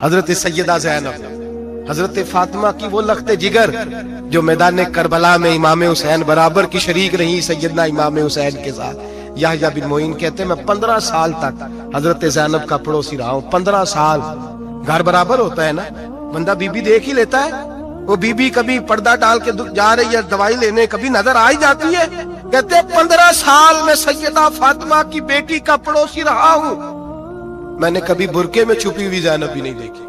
حضرت سیدہ زینب، حضرت فاطمہ کی وہ لخت جگر جو میدان کربلا میں امام حسین برابر کی شریک رہی سیدنا امام حسین کے ساتھ۔ یحییٰ بن معین کہتے ہیں میں 15 سال تک حضرت زینب کا پڑوسی رہا ہوں۔ 15 سال، گھر برابر ہوتا ہے نا، بندہ بی بی دیکھ ہی لیتا ہے۔ وہ بی بی کبھی پردہ ڈال کے جا رہی ہے دوائی لینے، کبھی نظر آ ہی جاتی ہے۔ کہتے ہیں 15 سال میں سیدہ فاطمہ کی بیٹی کا پڑوسی رہا ہوں، میں نے کبھی برقعے میں چھپی ہوئی زینب بھی نہیں دیکھی،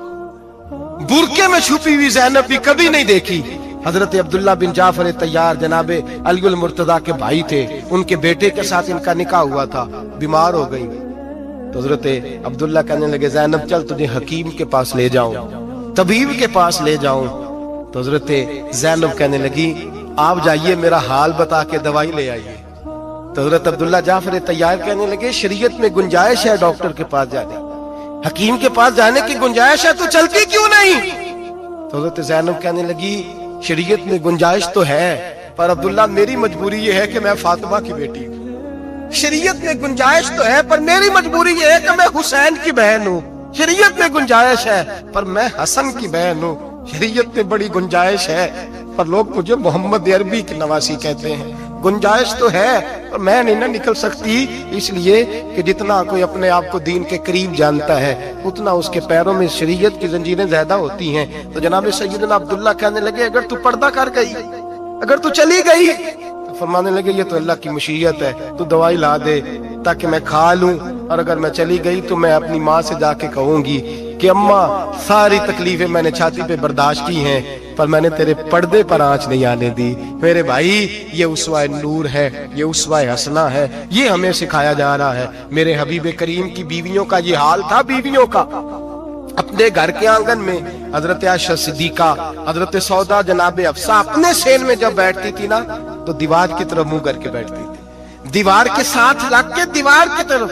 برقعے میں چھپی ہوئی زینب بھی کبھی نہیں دیکھی۔ حضرت عبداللہ بن جعفر طیار جناب علی المرتضیٰ کے بھائی تھے، ان کے بیٹے کے ساتھ ان کا نکاح ہوا تھا، بیمار ہو گئی تو حضرت عبداللہ کہنے لگے زینب چل تجھے حکیم کے پاس لے جاؤں، طبیب کے پاس لے جاؤں۔ تو حضرت زینب کہنے لگی آپ جائیے میرا حال بتا کے دوائی لے آئیے۔ تو حضرت عبداللہ جعفر طیار کہنے لگے شریعت میں گنجائش ہے ڈاکٹر کے پاس جانے، حکیم کے پاس جانے کی گنجائش ہے تو چلتی کیوں نہیں؟ تو حضرت زینب کہنے لگی شریعت میں گنجائش تو ہے پر عبداللہ میری مجبوری یہ ہے کہ میں فاطمہ کی بیٹی ہوں۔ شریعت میں گنجائش تو ہے پر میری مجبوری یہ ہے کہ میں حسین کی بہن ہوں۔ شریعت میں گنجائش ہے پر میں حسن کی بہن ہوں۔ شریعت میں بڑی گنجائش ہے پر لوگ مجھے محمد عربی کی نواسی کہتے ہیں۔ گنجائش تو ہے پر میں نہیں نہ نکل سکتی، اس لیے کہ جتنا کوئی اپنے آپ کو دین کے قریب جانتا ہے اتنا اس کے پیروں میں شریعت کی زنجیریں زیادہ ہوتی ہیں۔ تو جناب سیدنا عبداللہ کہنے لگے اگر تو پردہ کر گئی، اگر تو چلی گئی، تو فرمانے لگے یہ تو اللہ کی مشیت ہے، تو دوائی لا دے تاکہ میں کھا لوں، اور اگر میں چلی گئی تو میں اپنی ماں سے جا کے کہوں گی کہ اماں ساری تکلیفیں میں نے چھاتی پہ برداشت کی ہیں پر میں نے تیرے پردے پر آنچ نہیں آنے دی۔ میرے بھائی یہ اسوہ نور ہے، یہ اسوہ حسنہ ہے، یہ ہمیں سکھایا جا رہا ہے۔ میرے حبیب کریم کی بیویوں کا یہ حال تھا، بیویوں کا اپنے گھر کے آنگن میں حضرت عائشہ صدیقہ، حضرت سودا جناب حفصہ اپنے سین میں جب بیٹھتی تھی نا تو دیوار کی طرف منہ کر کے بیٹھتی تھی، دیوار کے ساتھ لگ کے دیوار کی طرف۔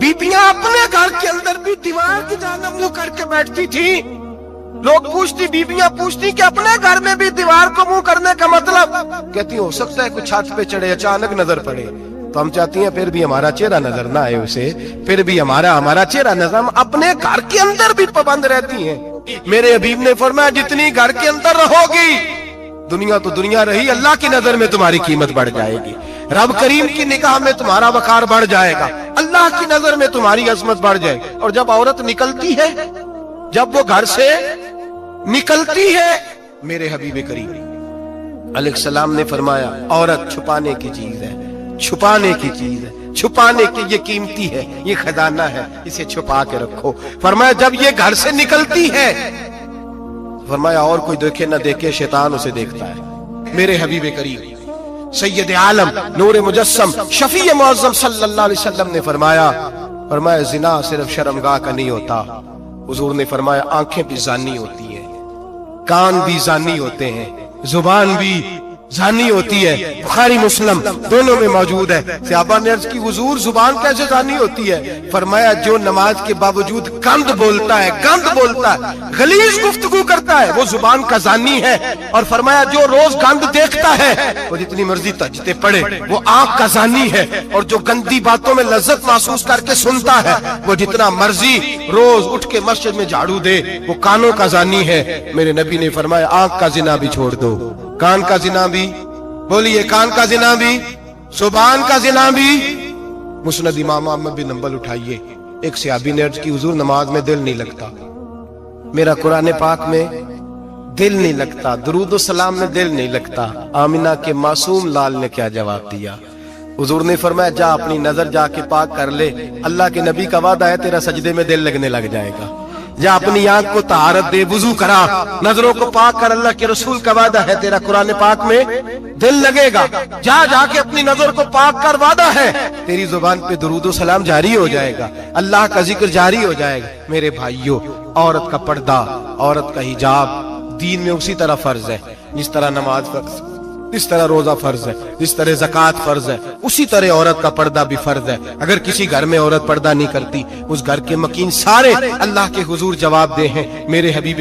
بیبیاں اپنے گھر کے اندر بھی دیوار کی جانب منہ کر کے بیٹھتی تھی۔ لوگ پوچھتی، بیبیاں پوچھتی کہ اپنے گھر میں بھی دیوار کو منہ کرنے کا مطلب؟ کہتی ہو سکتا ہے کچھ چھت پہ چڑھے اچانک نظر پڑے، تو ہم چاہتی ہیں پھر بھی ہمارا چہرہ نظر نہ آئے اسے، پھر بھی ہمارا چہرہ نظر، ہم اپنے گھر کے اندر بھی پابند رہتی ہیں۔ میرے حبیب نے فرمایا جتنی گھر کے اندر رہو گی دنیا تو دنیا رہی، اللہ کی نظر میں تمہاری قیمت بڑھ جائے گی، رب کریم کی نگاہ میں تمہارا وقار بڑھ جائے گا، اللہ کی نظر میں تمہاری عظمت بڑھ جائے گی۔ اور جب عورت نکلتی ہے، جب وہ گھر سے نکلتی ہے، میرے حبیب کریم علیہ السلام نے فرمایا عورت چھپانے کی چیز ہے، چھپانے کی چیز ہے، چھپانے کی یہ قیمتی ہے، یہ خزانہ ہے، اسے چھپا کے رکھو۔ فرمایا جب یہ گھر سے نکلتی ہے، فرمایا اور کوئی دیکھے نہ دیکھے شیطان اسے دیکھتا ہے۔ میرے حبیب کریم سید عالم نور مجسم شفیع معظم صلی اللہ علیہ وسلم نے فرمایا زنا صرف شرمگاہ کا نہیں ہوتا، حضور نے فرمایا آنکھیں بھی زانی ہوتی ہیں، کان بھی زانی ہوتے ہیں، زبان بھی زانی ہوتی ہے۔ بخاری مسلم دونوں میں موجود ہے۔ صحابہ نے عرض کی حضور زبان کیسے زانی ہوتی ہے؟ فرمایا جو نماز کے باوجود گند بولتا ہے، غلیظ گفتگو کرتا ہے، وہ زبان کا زانی ہے۔ اور فرمایا جو روز گند دیکھتا ہے وہ جتنی مرضی تہجدیں پڑھے وہ آنکھ کا زانی ہے، اور جو گندی باتوں میں لذت محسوس کر کے سنتا ہے وہ جتنا مرضی روز اٹھ کے مسجد میں جھاڑو دے وہ کانوں کا زانی ہے۔ میرے نبی نے فرمایا آنکھ کا زنا بھی چھوڑ دو، کان کا زنا بھی، بولیے کان کا زنا بھی، زبان کا زنا بھی۔ مسند امام احمد بن حنبل اٹھائیے، ایک صحابی نے عرض کی حضور نماز میں دل نہیں لگتا، میرا قرآن پاک میں دل نہیں لگتا، درود و سلام میں دل نہیں لگتا۔ آمنہ کے معصوم لال نے کیا جواب دیا؟ حضور نے فرمایا جا اپنی نظر جا کے پاک کر لے، اللہ کے نبی کا وعدہ ہے تیرا سجدے میں دل لگنے لگ جائے گا۔ جا اپنی آنکھ کو طہارت دے، وضو کرا، نظروں کو پاک کر، اللہ کے رسول کا وعدہ ہے تیرا قرآن پاک میں دل لگے گا۔ جا کے اپنی نظر کو پاک کر، وعدہ ہے تیری زبان پہ درود و سلام جاری ہو جائے گا، اللہ کا ذکر جاری ہو جائے گا۔ میرے بھائیوں، عورت کا پردہ، عورت کا حجاب دین میں اسی طرح فرض ہے جس طرح نماز فرض، جس طرح روزہ فرض ہے، جس طرح زکوٰۃ فرض ہے، اسی طرح عورت کا پردہ بھی فرض ہے۔ اگر کسی گھر میں عورت پردہ نہیں کرتی اس گھر کے مکین سارے اللہ کے حضور جواب دے ہیں۔ میرے حبیب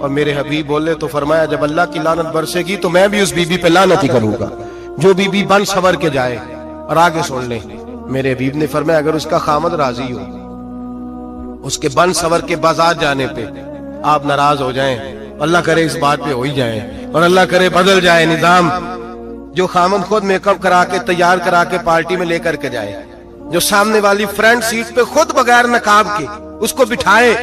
اور میرے حبیب بولے تو فرمایا جب اللہ کی لعنت برسے گی تو میں بھی اس بیوی پہ لعنت ہی کروں گا جو بیوی بن سور کے جائے۔ اور آگے سن لیں، میرے حبیب نے فرمایا اگر اس کا خامد راضی ہو، اس کے بن سور کے بازار جانے پہ آپ ناراض ہو جائیں، اللہ کرے اس بات پہ ہو ہی جائیں اور اللہ کرے بدل جائے نظام، جو خامد خود میک اپ کرا کے تیار کرا کے پارٹی میں لے کر کے جائے، جو سامنے والی فرنٹ سیٹ پہ خود بغیر نقاب کے اس کو بٹھائے،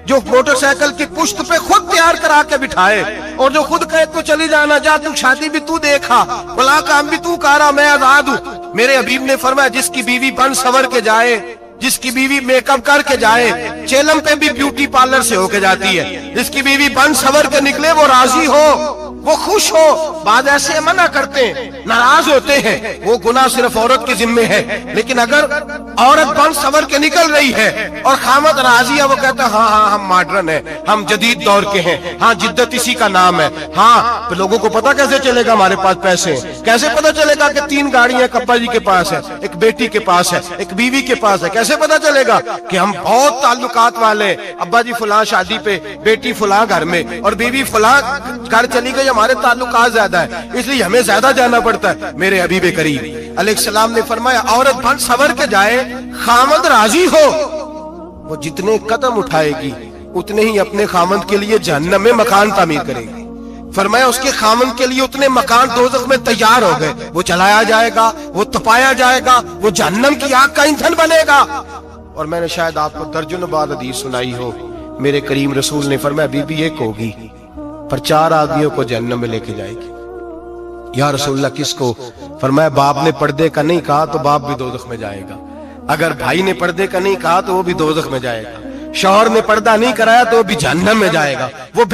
جو موٹر سائیکل کی پشت پہ خود تیار کرا کے بٹھائے، اور جو خود کہے تو چلی جانا، جا تو شادی بھی تو دیکھا، بلا کام بھی تو کرا، میں آزاد ہوں۔ میرے حبیب نے فرمایا جس کی بیوی بن سور کے جائے، جس کی بیوی میک اپ کر کے جائے، چیلم پہ بھی بیوٹی پارلر سے ہو کے جاتی ہے، جس کی بیوی بن سور کے نکلے وہ راضی ہو، وہ خوش ہو۔ بعد ایسے منع کرتے ہیں، ناراض ہوتے ہیں، وہ گناہ صرف عورت کے ذمے ہے، لیکن اگر عورت بن سور کے نکل رہی ہے اور خامد راضی ہے، وہ کہتا ہے ہاں ہم ماڈرن ہیں، ہم جدید دور کے ہیں، ہاں جدت اسی کا نام ہے، ہاں تو لوگوں کو پتا کیسے چلے گا ہمارے پاس پیسے ہیں، کیسے پتا چلے گا کہ 3 گاڑیاں ایک ابا جی کے پاس ہے، ایک بیٹی کے پاس ہے، ایک بیوی کے پاس ہے، کیسے پتا چلے گا کہ ہم بہت تعلقات والے، ابا جی فلاں شادی پہ، بیٹی فلاں گھر میں اور بیوی فلاں گھر چلی گئی، ہمارے تعلقات زیادہ ہے اس لیے ہمیں زیادہ جانا پڑتا ہے۔ میرے حبیب کریم علیہ السلام نے فرمایا عورت بن سور کے جائے، خامد راضی ہو، وہ جتنے قدم اٹھائے گی اتنے ہی اپنے خامد کے لیے جہنم میں مکان تعمیر کرے گی۔ فرمایا اس کے خامد کے لیے اتنے مکان دوزخ میں تیار ہو گئے، وہ چلایا جائے گا، وہ تپایا جائے گا، وہ جہنم کی آگ کا ایندھن بنے گا۔ اور میں نے شاید آپ کو درجنوں بار حدیث سنائی ہو، میرے کریم رسول نے فرمایا بیوی ایک ہوگی پر 4 آدمیوں کو جہنم میں لے کے جائے گی۔ یا رسول اللہ کس کو؟ فرمایا باپ نے پردے کا نہیں کہا تو باپ بھی دوزخ میں جائے گا، اگر بھائی نے پردے کا نہیں کہا تو وہ بھی دوزخ میں جائے گا، شوہر نے پردہ نہیں کرایا تو وہ بھی جہنم میں جائے گا، وہ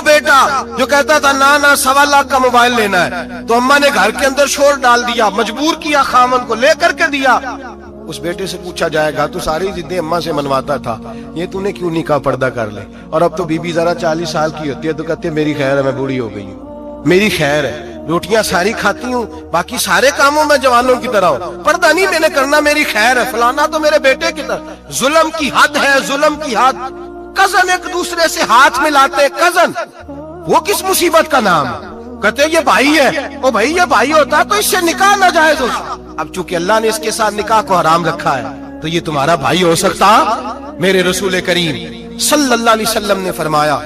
بیٹا جو کہتا تھا نا 1.25 لاکھ کا موبائل لینا ہے تو اماں نے گھر کے اندر شور ڈال دیا، مجبور کیا خامن کو لے کر کے دیا، اس بیٹے سے پوچھا جائے گا تو ساری ضدیں اماں سے منواتا تھا، یہ تو نے کیوں نہیں کہا پردہ کر لے؟ اور اب تو بی بی ذرا 40 سال کی ہوتی ہے تو کہتے ہیں میری خیر ہے میں بوڑھی ہو گئی ہوں، میری خیر ہے، روٹیاں ساری کھاتی ہوں، باقی سارے کاموں میں جوانوں کی طرح ہوں، پردہ نہیں میں نے کرنا، میری خیر ہے، فلانا تو میرے بیٹے کی طرح۔ ظلم کی حد ہے، ظلم کی حد۔ کزن ایک دوسرے سے ہاتھ ملاتے، کزن، وہ کس مصیبت کا نام ہے؟ کہتے ہیں یہ بھائی ہے، وہ بھائی یہ بھائی ہوتا تو اس سے نکاح ناجائز ہو۔ اب چونکہ اللہ نے اس کے ساتھ نکاح کو حرام رکھا ہے تو یہ تمہارا بھائی ہو سکتا؟ میرے رسول کریم صلی اللہ علیہ وسلم نے فرمایا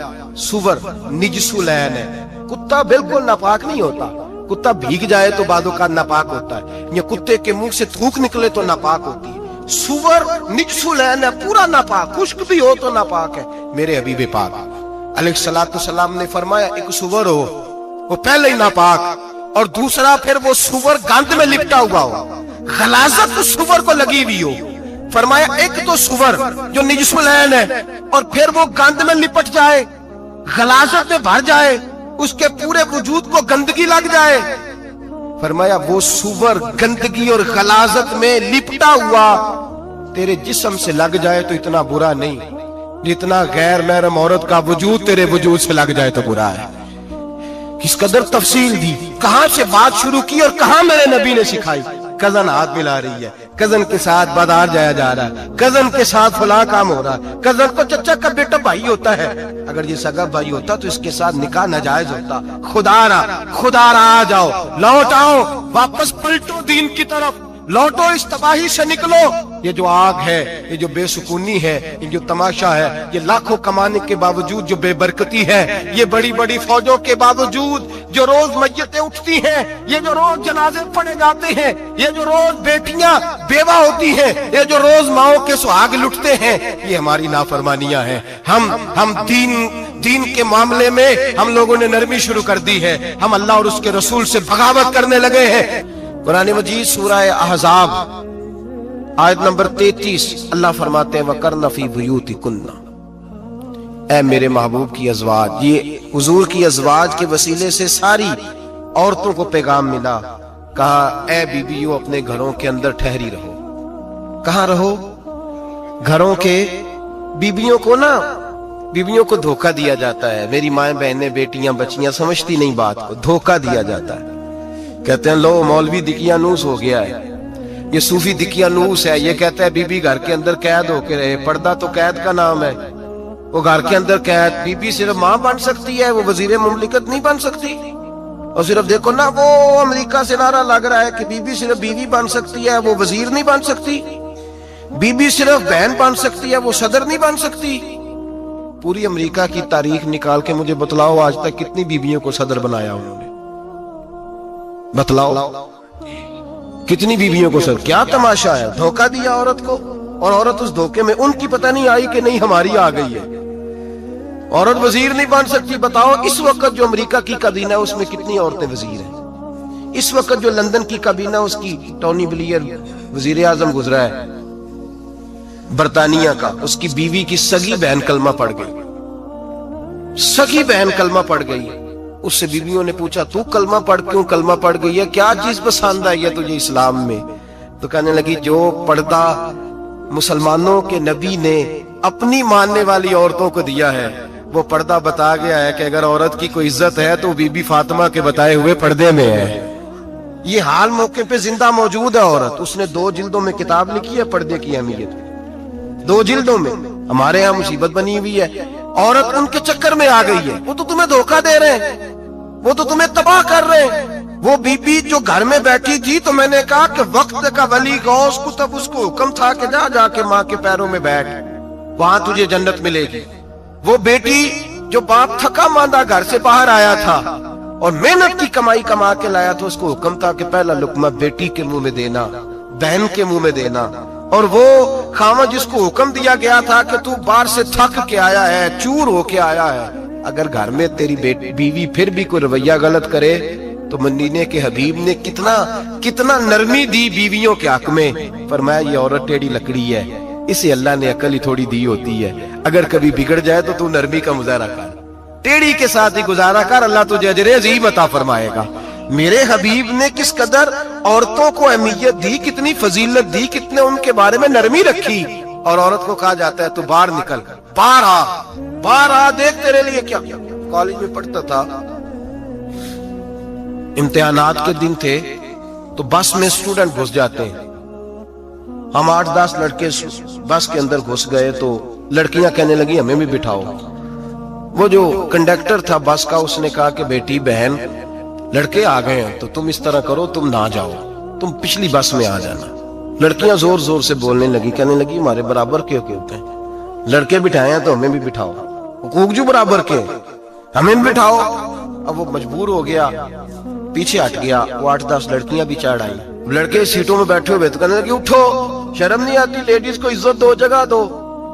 سور نجس العین ہے، کتا بالکل ناپاک نہیں ہوتا، کتا بھیگ جائے تو بعد اوقات ناپاک ہوتا ہے، یا کتے کے منہ سے تھوک نکلے تو ناپاک ہوتی ہے، سور نجس العین ہے، پورا ناپاک، خشک بھی ہو تو ناپاک ہے۔ میرے حبیب پاک علیہ الصلوۃ والسلام نے فرمایا ایک سور ہو وہ پہلے ہی ناپاک، اور دوسرا پھر وہ سور گند میں لپٹا ہوا ہو، غلاظت سور کو لگی ہوئی ہو۔ فرمایا ایک تو سور جو نجس العین ہے اور پھر وہ گند میں لپٹ جائے، غلاظت میں بھر جائے، اس کے پورے وجود کو گندگی لگ جائے۔ فرمایا وہ سور گندگی اور غلاظت میں لپٹا ہوا تیرے جسم سے لگ جائے تو اتنا برا نہیں جتنا غیر محرم عورت کا وجود تیرے وجود سے لگ جائے تو برا ہے۔ کس قدر تفصیل دی، کہاں سے بات شروع کی اور کہاں میرے نبی نے سکھائی۔ کزن ہاتھ ملا رہی ہے، کزن کے ساتھ بازار جایا جا رہا ہے، کزن کے ساتھ فلاں کام ہو رہا ہے، کزن تو چچا کا بیٹا بھائی ہوتا ہے، اگر یہ سگا بھائی ہوتا تو اس کے ساتھ نکاح ناجائز ہوتا۔ خدا را آ جاؤ، لوٹ آؤ، واپس پلٹو دین کی طرف، لوٹو اس تباہی سے نکلو۔ یہ جو آگ ہے، یہ جو بے سکونی ہے، یہ جو تماشا ہے، یہ لاکھوں کمانے کے باوجود جو بے برکتی ہے، یہ بڑی بڑی فوجوں کے باوجود جو روز میتیں اٹھتی ہیں، یہ جو روز جنازے پڑے جاتے ہیں، یہ جو روز بیٹیاں بیوہ ہوتی ہیں، یہ جو روز ماؤں کے سہاگ لٹتے ہیں، یہ ہماری نافرمانیاں ہیں۔ ہم دین کے معاملے میں ہم لوگوں نے نرمی شروع کر دی ہے، ہم اللہ اور اس کے رسول سے بغاوت کرنے لگے ہیں۔ قرآن مجید سورہ احزاب آیت نمبر 33 اللہ فرماتے ہیں وَقَرْنَ فِي بُيُوتِكُنَّ، اے میرے محبوب کی ازواج، یہ حضور کی ازواج کے وسیلے سے ساری عورتوں کو پیغام ملا، کہا اے بیویوں اپنے گھروں کے اندر ٹھہری رہو۔ کہاں رہو؟ گھروں کے۔ بیویوں کو دھوکہ دیا جاتا ہے، میری مائیں بہنیں بیٹیاں بچیاں سمجھتی نہیں بات کو، دھوکہ دیا جاتا ہے، کہتے ہیں لو مولوی دکیانوس ہو گیا ہے، یہ صوفی دکیانوس ہے، یہ کہتا ہے بی بی گھر کے اندر قید ہو کے رہے، پردہ تو قید کا نام ہے، وہ گھر کے اندر قید، بی بی صرف ماں بن سکتی ہے، وہ وزیر مملکت نہیں بن سکتی. اور صرف دیکھو نا، وہ امریکہ سے نعرہ لگ رہا ہے کہ بی بی صرف بیوی بن سکتی ہے، وہ وزیر نہیں بن سکتی. بی بی صرف بہن بن سکتی ہے، وہ صدر نہیں بن سکتی. پوری امریکہ کی تاریخ نکال کے مجھے بتلاؤ آج تک کتنی بیویوں کو صدر بنایا انہوں نے؟ بتلاؤ کتنی بیویوں کو صدر؟ کیا تماشا ہے، دھوکہ دیا عورت کو، اور عورت اس دھوکے میں ان کی پتہ نہیں آئی کہ نہیں ہماری آ گئی ہے. عورت وزیر نہیں بن سکتی. بتاؤ اس وقت جو امریکہ کی کابینہ اس میں کتنی عورتیں وزیر ہیں؟ اس وقت جو لندن کی کابینہ اس کی ٹونی بلیئر وزیر اعظم گزرا ہے برطانیہ کا، اس کی بیوی کی سگی بہن کلمہ پڑھ گئی. سگی بہن کلمہ پڑھ گئی. اس سے بیویوں نے پوچھا تو کلمہ پڑھ کیوں کلمہ پڑھ گئی ہے، کیا چیز پسند آئی ہے تجھے اسلام میں؟ تو کہنے لگی جو پردہ مسلمانوں کے نبی نے اپنی ماننے والی عورتوں کو دیا ہے وہ پردہ بتا گیا ہے کہ اگر عورت کی کوئی عزت ہے تو بی بی فاطمہ کے بتائے ہوئے پردے میں ہے. یہ حال موقع پہ زندہ موجود ہے عورت. اس نے 2 جلدوں میں کتاب لکھی ہے پردے کی اہمیت، 2 جلدوں میں. ہمارے ہاں مصیبت بنی ہوئی ہے، عورت ان کے چکر میں آ گئی ہے. وہ تو تمہیں دھوکہ دے رہے ہیں، وہ تو تمہیں تباہ کر رہے ہیں. وہ بی بی جو گھر میں بیٹھی تھی تو میں نے کہا کہ وقت کا ولی غوث کو تب اس کو حکم تھا کہ جا کے ماں کے پیروں میں بیٹھ، وہاں تجھے جنت ملے گی. وہ بیٹی جو باپ تھکا ماندہ گھر سے باہر آیا تھا اور محنت کی کمائی کما کے لایا تھا، اس کو حکم تھا کہ پہلا لقمہ بیٹی کے منہ میں دینا، بہن کے منہ میں دینا. اور وہ خاوند جس کو حکم دیا گیا تھا کہ تو باہر سے تھک کے آیا ہے، چور ہو کے آیا ہے، اگر گھر میں تیری بیوی پھر بھی کوئی رویہ غلط کرے تو مدینے کے حبیب نے کتنا نرمی دی بیویوں کے حق میں. فرمایا یہ عورت ٹیڑھی لکڑی ہے، اسے اللہ نے عقل ہی تھوڑی دی ہوتی ہے، اگر کبھی بگڑ جائے تو نرمی کا مظاہرہ کر، ٹیڑھی کے ساتھ ہی گزارا کر، اللہ تجھے اجر عظیم عطا فرمائے گا. میرے حبیب نے کس قدر عورتوں کو اہمیت دی، کتنی فضیلت دی، کتنے ان کے بارے میں نرمی رکھی. اور عورت کو کہا جاتا ہے تو باہر نکل، باہر آ دیکھ تیرے لیے کیا. کالج میں پڑھتا تھا، امتحانات کے دن تھے تو بس میں اسٹوڈنٹ گھس جاتے ہیں. ہم 8-10 لڑکے بس کے اندر گھس گئے تو لڑکیاں کہنے لگی ہمیں بھی بٹھاؤ. وہ جو کنڈکٹر تھا بس کا اس نے کہا کہ بیٹی بہن لڑکے آ گئے ہیں تو تم اس طرح کرو، تم نہ جاؤ، تم پچھلی بس میں آ جانا. لڑکیاں زور زور سے بولنے لگی، کہنے لگی ہمارے برابر کے ہوتے ہیں، لڑکے بٹھائے ہیں تو ہمیں بھی بٹھاؤ، حقوق جو برابر کے، ہمیں بھی بٹھاؤ. اب وہ مجبور ہو گیا، پیچھے ہٹ گیا. وہ 8-10 لڑکیاں بھی چڑھ آئی. لڑکے سیٹوں میں بیٹھے ہوئے تو کہنے لگے اٹھو، شرم نہیں آتی، لیڈیز کو عزت دو، جگہ دو.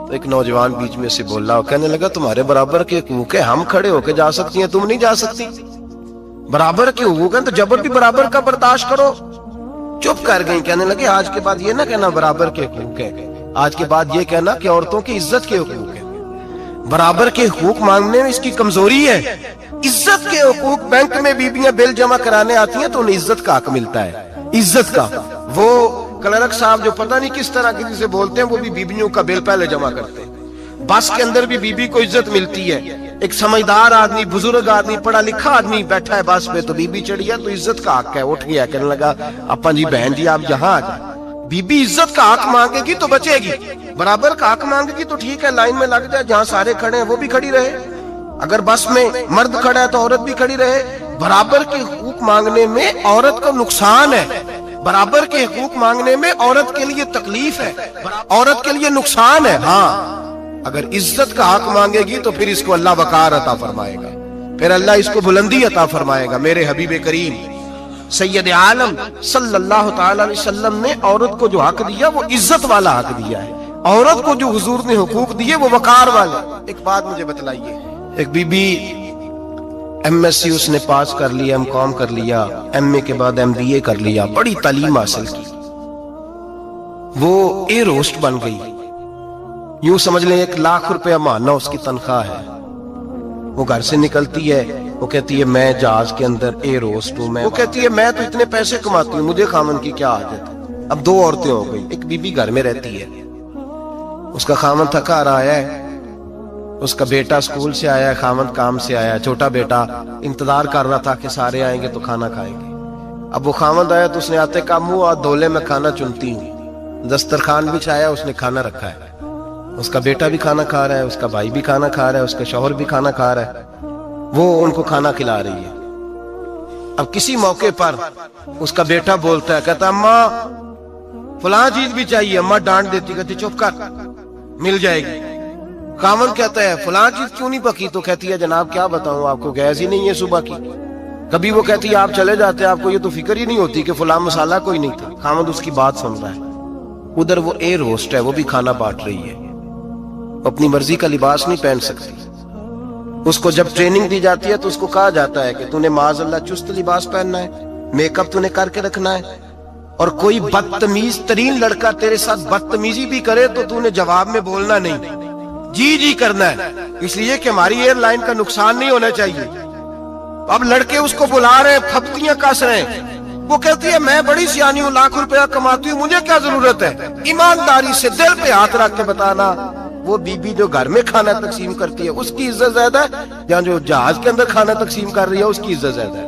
تو ایک نوجوان بیچ میں سے بولا، کہنے لگا تمہارے برابر کے حقوق ہے، ہم کھڑے ہو کے جا سکتی ہیں، تم نہیں جا سکتی. برابر کے حقوق ہیں تو جبر بھی برابر کا برداشت کرو. چپ کر گئی. کہنے لگے آج کے بعد یہ نہ کہنا برابر کے حقوق ہے، آج کے بعد یہ کہنا کہ عورتوں کی عزت کے حقوق ہے. برابر کے حقوق مانگنے میں اس کی کمزوری ہے. عزت کے حقوق، بینک میں بیویاں بل جمع کرانے آتی ہیں تو انہیں عزت کا حق ملتا ہے، عزت کا. وہ کلرک صاحب جو پتہ نہیں کس طرح کسی سے بولتے ہیں وہ بھی بیویوں کا بل پہلے جمع کرتے ہیں. بس کے اندر بھی بیوی کو عزت ملتی ہے. ایک سمجھدار آدمی، بزرگ آدمی، پڑھا لکھا آدمی بیٹھا ہے بس پہ تو بیوی چڑھی ہے تو عزت کا حق ہے. اٹھ گیا، کہنے لگا اپا جی بہن جی آپ یہاں آ جائیں. بیوی عزت کا حق مانگے گی تو بچے گی، برابر کا حق مانگے گی تو ٹھیک ہے، لائن میں لگ جائے، جہاں سارے کھڑے ہیں وہ بھی کھڑی رہے. اگر بس میں مرد کھڑا ہے تو عورت بھی کھڑی رہے. برابر کے حقوق مانگنے میں عورت کو نقصان ہے، برابر کے حقوق مانگنے میں عورت کے لیے تکلیف ہے، عورت کے لیے نقصان ہے. ہاں اگر عزت کا حق مانگے گی تو پھر اس کو اللہ وقار عطا فرمائے گا، پھر اللہ اس کو بلندی عطا فرمائے گا. میرے حبیب کریم سید عالم صلی اللہ تعالی علیہ وسلم نے عورت کو جو حق دیا وہ عزت والا حق دیا ہے. عورت کو جو حضور نے حقوق دیے وہ وقار والے. ایک بات مجھے بتلائیے، ایک بی بی ایم ایس سی اس نے پاس کر لیا، ایم کام کر لیا، ایم اے کے بعد ایم بی اے کر لیا، بڑی تعلیم حاصل کی، وہ ایئر ہوسٹ بن گئی. یوں سمجھ لیں 1 لاکھ روپیہ ماہانہ اس کی تنخواہ ہے. وہ گھر سے نکلتی ہے، وہ کہتی ہے میں جہاز کے اندر ایئر ہوسٹ ہوں. وہ کہتی ہے میں تو اتنے پیسے کماتی ہوں، مجھے خامن کی کیا حاجت ہے. اب 2 عورتیں ہو گئی. ایک بی بی گھر میں رہتی ہے، اس کا خامن تھکا رہا ہے، اس کا بیٹا اسکول سے آیا ہے، خامن کام سے آیا ہے، چھوٹا بیٹا انتظار کر رہا تھا کہ سارے آئیں گے تو کھانا کھائیں گے. اب وہ خامن آیا تو اس نے آتے کا منہ اور دولے میں کھانا چنتی ہوں، دسترخوان بچھایا، اس نے کھانا رکھا ہے. اس کا بیٹا بھی کھانا کھا رہا ہے، اس کا بھائی بھی کھانا کھا رہا ہے، اس کا شوہر بھی کھانا کھا رہا ہے، وہ ان کو کھانا کھلا رہی ہے۔ اب کسی موقع پر اس کا بیٹا بولتا ہے، کہتا اماں فلاں چیز بھی چاہیے، اماں ڈانٹ دیتی، کہتی چپ کر، مل جائے گی۔ خاوند کہتا ہے فلاں چیز کیوں نہیں پکی؟ تو کہتی ہے جناب کیا بتاؤں آپ کو، گیس ہی نہیں ہے صبح کی۔ کبھی وہ کہتی ہے آپ چلے جاتے ہیں، آپ کو یہ تو فکر ہی نہیں ہوتی کہ فلاں مسالہ کوئی نہیں تھا۔ خاوند اس کی بات سن رہا ہے، ادھر وہ ایئر ہوسٹ ہے، وہ بھی کھانا بانٹ رہی ہے، اپنی مرضی کا لباس نہیں پہن سکتی۔ اس کو جب ٹریننگ دی جاتی ہے تو اس کو کہا جاتا ہے کہ تو نے معاذ اللہ چست لباس پہننا ہے، میک اپ تو نے کر کے رکھنا ہے، اور کوئی بدتمیز ترین لڑکا تیرے ساتھ بدتمیزی بھی کرے تو تو نے جواب میں بولنا نہیں، جی جی کرنا ہے، اس لیے کہ ہماری ایئر لائن کا نقصان نہیں ہونا چاہیے۔ اب لڑکے اس کو بلا رہے ہیں، پھپتیاں کس رہے ہیں، وہ کہتی ہے میں بڑی سیانی ہوں، لاکھ روپیہ کماتی ہوں، مجھے کیا ضرورت ہے؟ ایمانداری سے دل پہ ہاتھ رکھ کے بتانا، وہ بی بی جو گھر میں کھانا تقسیم کرتی ہے اس کی عزت زیادہ ہے یا جو جہاز کے اندر کھانا تقسیم کر رہی ہے اس کی عزت زیادہ ہے؟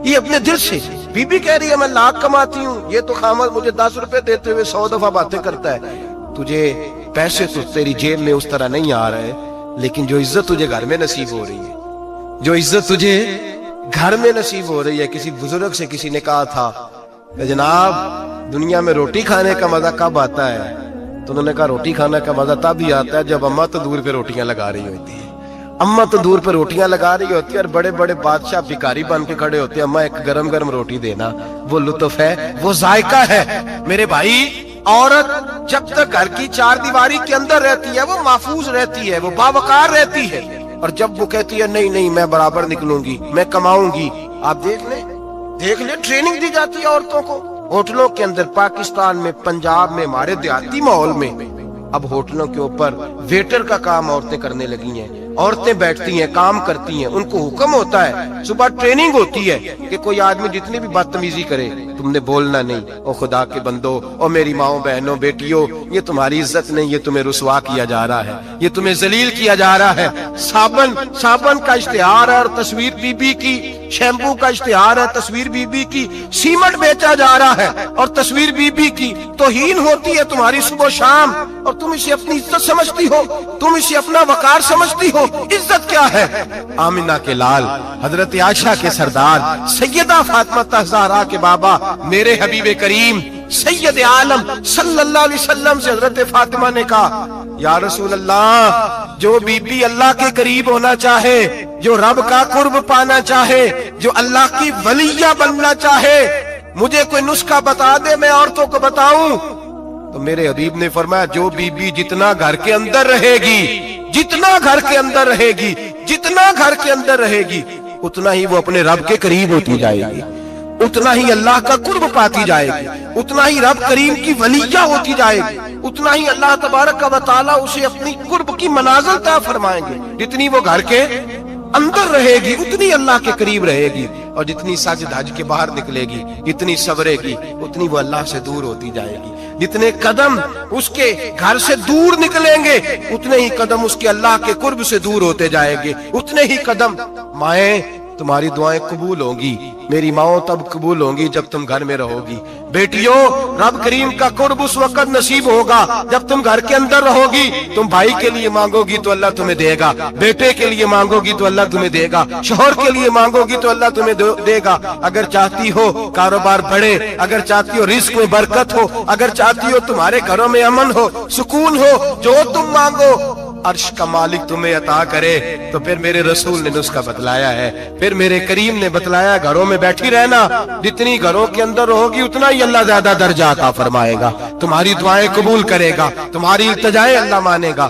یہ اپنے دل سے بی بی کہہ رہی ہے میں لاکھ کماتی ہوں، یہ تو خامد مجھے 10 روپے دیتے ہوئے 100 دفعہ باتیں کرتا ہے۔ تجھے پیسے تو تیری جیب میں اس طرح نہیں آ رہے، لیکن جو عزت تجھے گھر میں نصیب ہو رہی ہے، جو عزت تجھے گھر میں نصیب ہو رہی ہے۔ کسی بزرگ سے کسی نے کہا تھا کہ جناب دنیا میں روٹی کھانے کا مزہ کب آتا ہے؟ تو انہوں نے کہا روٹی کھانے کا مزہ تب ہی آتا ہے جب اماں تو دور پہ روٹیاں لگا رہی ہوتی ہے، اماں تو دور پہ روٹیاں لگا رہی ہوتی ہے اور بڑے بڑے بادشاہ بھکاری بن کے کھڑے ہوتے ہیں، اماں ایک گرم گرم روٹی دینا، وہ لطف ہے، وہ ذائقہ ہے۔ میرے بھائی، عورت جب تک گھر کی چار دیواری کے اندر رہتی ہے وہ محفوظ رہتی ہے، وہ باوقار رہتی ہے، اور جب وہ کہتی ہے نہیں نہیں میں برابر نکلوں گی، میں کماؤں گی، آپ دیکھ لیں ٹریننگ دی جاتی ہے عورتوں کو ہوٹلوں کے اندر، پاکستان میں، پنجاب میں، ہمارے دیہاتی ماحول میں اب ہوٹلوں کے اوپر ویٹر کا کام عورتیں کرنے لگی ہیں، عورتیں بیٹھتی ہیں، کام کرتی ہیں، ان کو حکم ہوتا ہے، صبح ٹریننگ ہوتی ہے کہ کوئی آدمی جتنی بھی بدتمیزی کرے تم نے بولنا نہیں۔ او خدا کے بندو، او میری ماؤں بہنوں بیٹیوں، یہ تمہاری عزت نہیں، یہ تمہیں رسوا کیا جا رہا ہے، یہ تمہیں ذلیل کیا جا رہا ہے۔ صابن کا اشتہار ہے اور تصویر بی بی کی، شیمپو کا اشتہار ہے، تصویر بی بی کی، سیمنٹ بیچا جا رہا ہے اور تصویر بی بی کی، توہین ہوتی ہے تمہاری صبح و شام، اور تم اسے اپنی عزت سمجھتی ہو، تم اسے اپنا وقار سمجھتی ہو۔ عزت کیا ہے؟ آمنہ کے لال، حضرت عائشہ کے سردار، سیدہ فاطمہ زہرا کے بابا، میرے حبیب کریم سید عالم صلی اللہ علیہ وسلم سے حضرت فاطمہ نے کہا یا رسول اللہ، جو بی بی اللہ کے قریب ہونا چاہے، جو رب کا قرب پانا چاہے، جو اللہ کی ولیہ بننا چاہے، مجھے کوئی نسخہ بتا دے میں عورتوں کو بتاؤں۔ تو میرے حبیب نے فرمایا جو بی بی جتنا گھر کے اندر رہے گی، جتنا گھر کے اندر رہے گی، جتنا گھر کے اندر رہے گی، اتنا ہی وہ اپنے رب کے قریب ہوتی جائے گی، اتنا ہی اللہ کا قرب پاتی جائے گی، اتنا ہی رب کریم کی ولیہ ہوتی جائے گی، اتنا ہی اللہ تبارک و تعالیٰ اسے اپنی قرب کی منازل عطا فرمائیں گے۔ جتنی وہ گھر کے اندر رہے گی اتنی اللہ کے قریب رہے گی، اور جتنی سج دھج کے باہر نکلے گی، جتنی صبرے گی، اتنی وہ اللہ سے دور ہوتی جائے گی۔ جتنے قدم اس کے گھر سے دور نکلیں گے اتنے ہی قدم اس کے اللہ کے قرب سے دور ہوتے جائیں گے، اتنے ہی قدم۔ مائیں، تمہاری دعائیں قبول ہوں گی، میری ماؤں تب قبول ہوں گی جب تم گھر میں رہو گی۔ بیٹیوں، رب کریم کا قرب اس وقت نصیب ہوگا جب تم گھر کے اندر رہو گی۔ تم بھائی کے لیے مانگو گی تو اللہ تمہیں دے گا، بیٹے کے لیے مانگو گی تو اللہ تمہیں دے گا، شوہر کے لیے مانگو گی تو اللہ تمہیں دے گا۔ اگر چاہتی ہو کاروبار بڑھے، اگر چاہتی ہو رزق میں برکت ہو، اگر چاہتی ہو تمہارے گھروں میں امن ہو، سکون ہو، جو تم مانگو عرش کا مالک تمہیں عطا کرے۔ تو پھر میرے رسول نے نسخہ بتلایا ہے، پھر میرے کریم نے بتلایا، گھروں میں بیٹھی رہنا، جتنی گھروں کے اندر ہوگی اتنا ہی اللہ زیادہ درجہ عطا فرمائے گا، تمہاری دعائیں قبول کرے گا، تمہاری التجائیں اللہ مانے گا۔